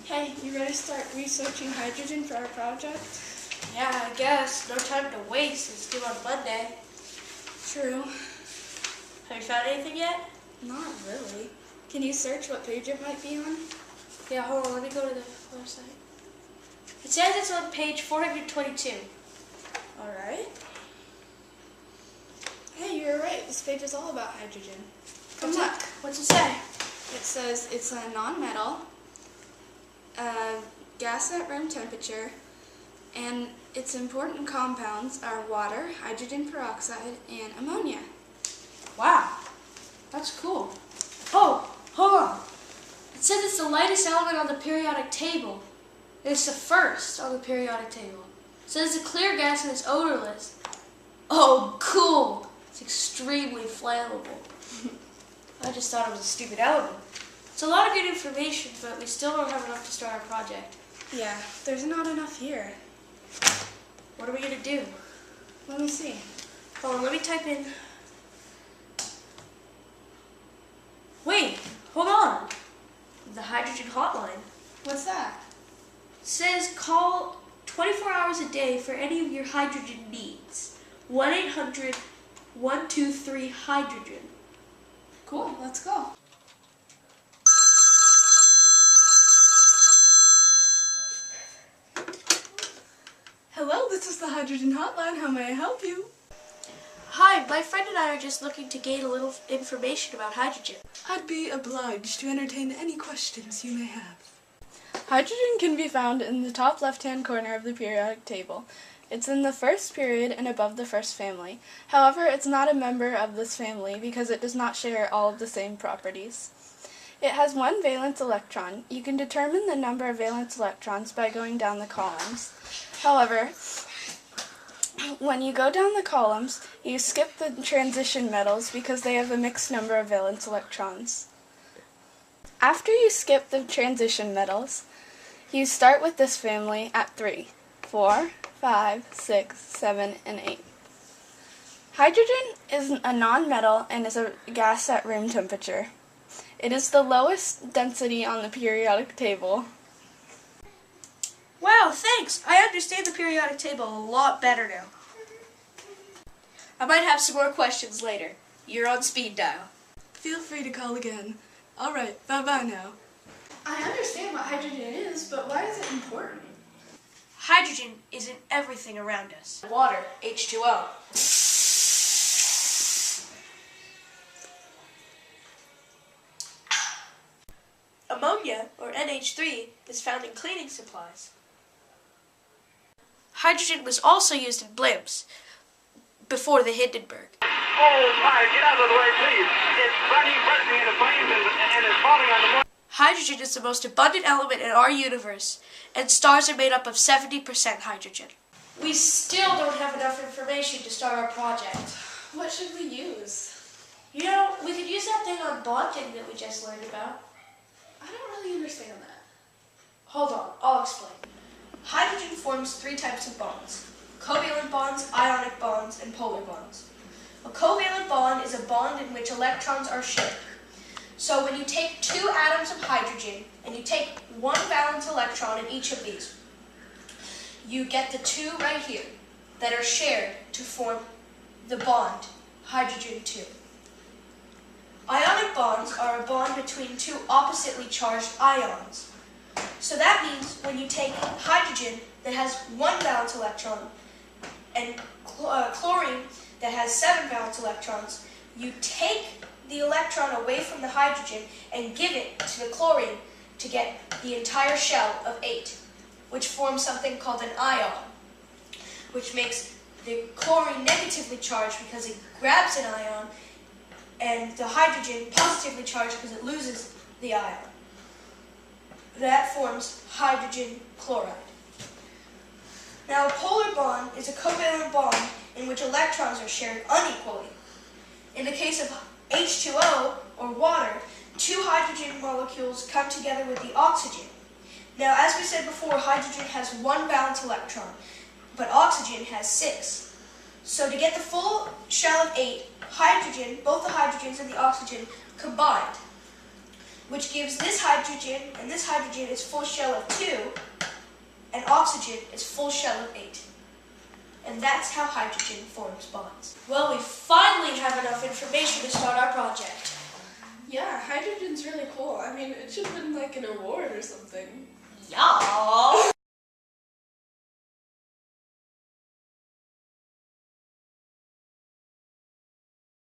Hey, you ready to start researching hydrogen for our project? Yeah, I guess. No time to waste. It's due on Monday. True. Have you found anything yet? Not really. Can you search what page it might be on? Yeah, hold on. Let me go to the website. It says it's on page 422. Alright. Hey, you're right. This page is all about hydrogen. Come look. What's it say? It says it's a non-metal, gas at room temperature, and its important compounds are water, hydrogen peroxide, and ammonia. Wow. That's cool. Oh, hold on. It says it's the lightest element on the periodic table. It's the first on the periodic table. It says it's a clear gas and it's odorless. Oh, cool. It's extremely flammable. I just thought it was a stupid element. It's a lot of good information, but we still don't have enough to start our project. Yeah, there's not enough here. What are we going to do? Let me see. Hold on, let me type in. Wait, hold on. The hydrogen hotline. What's that? It says call 24 hours a day for any of your hydrogen needs. 1-800-123-HYDROGEN. Cool, let's go. Hello, this is the hydrogen hotline. How may I help you? Hi, my friend and I are just looking to gain a little information about hydrogen. I'd be obliged to entertain any questions you may have. Hydrogen can be found in the top left-hand corner of the periodic table. It's in the first period and above the first family. However, it's not a member of this family because it does not share all of the same properties. It has one valence electron. You can determine the number of valence electrons by going down the columns. However, when you go down the columns, you skip the transition metals because they have a mixed number of valence electrons. After you skip the transition metals, you start with this family at 3, 4, 5, 6, 7, and 8. Hydrogen is a non-metal and is a gas at room temperature. It is the lowest density on the periodic table. Wow, thanks. I understand the periodic table a lot better now. I might have some more questions later. You're on speed dial. Feel free to call again. All right, bye-bye now. I understand what hydrogen is, but why is it important? Hydrogen is in everything around us. Water, H2O. Ammonia, or NH3, is found in cleaning supplies. Hydrogen was also used in blimps before the Hindenburg. Oh my, get out of the way, please. It's bursting into flames and it's falling on the moon. Hydrogen is the most abundant element in our universe, and stars are made up of 70% hydrogen. We still don't have enough information to start our project. What should we use? You know, we could use that thing on bonding that we just learned about. I don't really understand that. Hold on, I'll explain. Hydrogen forms 3 types of bonds: covalent bonds, ionic bonds, and polar bonds. A covalent bond is a bond in which electrons are shared. So when you take 2 atoms of hydrogen and you take 1 valence electron in each of these, you get the 2 right here that are shared to form the bond, hydrogen 2. Ionic bonds are a bond between 2 oppositely charged ions. So that means when you take hydrogen that has 1 valence electron and chlorine that has 7 valence electrons, you take the electron away from the hydrogen and give it to the chlorine to get the entire shell of 8, which forms something called an ion, which makes the chlorine negatively charged because it grabs an ion, and the hydrogen positively charged because it loses the ion. That forms hydrogen chloride. Now, a polar bond is a covalent bond in which electrons are shared unequally. In the case of H2O, or water, 2 hydrogen molecules come together with the oxygen. Now, as we said before, hydrogen has 1 valence electron, but oxygen has 6. So to get the full shell of 8, hydrogen, both the hydrogens and the oxygen combined. which gives this hydrogen, and this hydrogen is full shell of 2, and oxygen is full shell of 8. And that's how hydrogen forms bonds. Well, we finally have enough information to start our project. Yeah, hydrogen's really cool. I mean, it should have been like an award or something. Yeah.